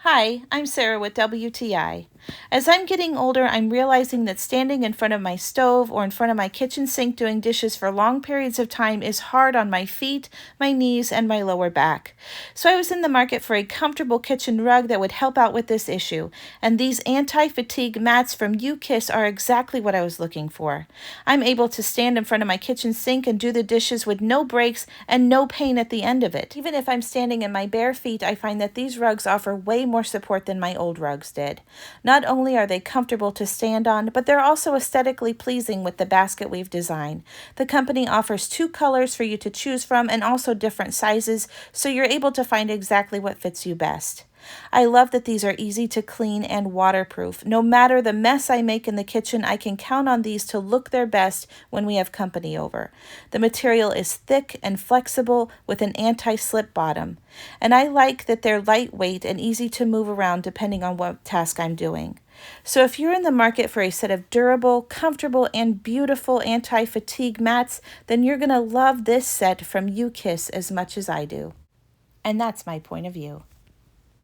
Hi, I'm Sarah with WTI. As I'm getting older, I'm realizing that standing in front of my stove or in front of my kitchen sink doing dishes for long periods of time is hard on my feet, my knees, and my lower back. So I was in the market for a comfortable kitchen rug that would help out with this issue, and these anti-fatigue mats from UKISS are exactly what I was looking for. I'm able to stand in front of my kitchen sink and do the dishes with no breaks and no pain at the end of it. Even if I'm standing in my bare feet, I find that these rugs offer way more support than my old rugs did. Not only are they comfortable to stand on, but they're also aesthetically pleasing with the basket weave design. The company offers 2 colors for you to choose from and also different sizes, so you're able to find exactly what fits you best. I love that these are easy to clean and waterproof. No matter the mess I make in the kitchen, I can count on these to look their best when we have company over. The material is thick and flexible with an anti-slip bottom. And I like that they're lightweight and easy to move around depending on what task I'm doing. So if you're in the market for a set of durable, comfortable, and beautiful anti-fatigue mats, then you're going to love this set from UKISS as much as I do. And that's my point of view.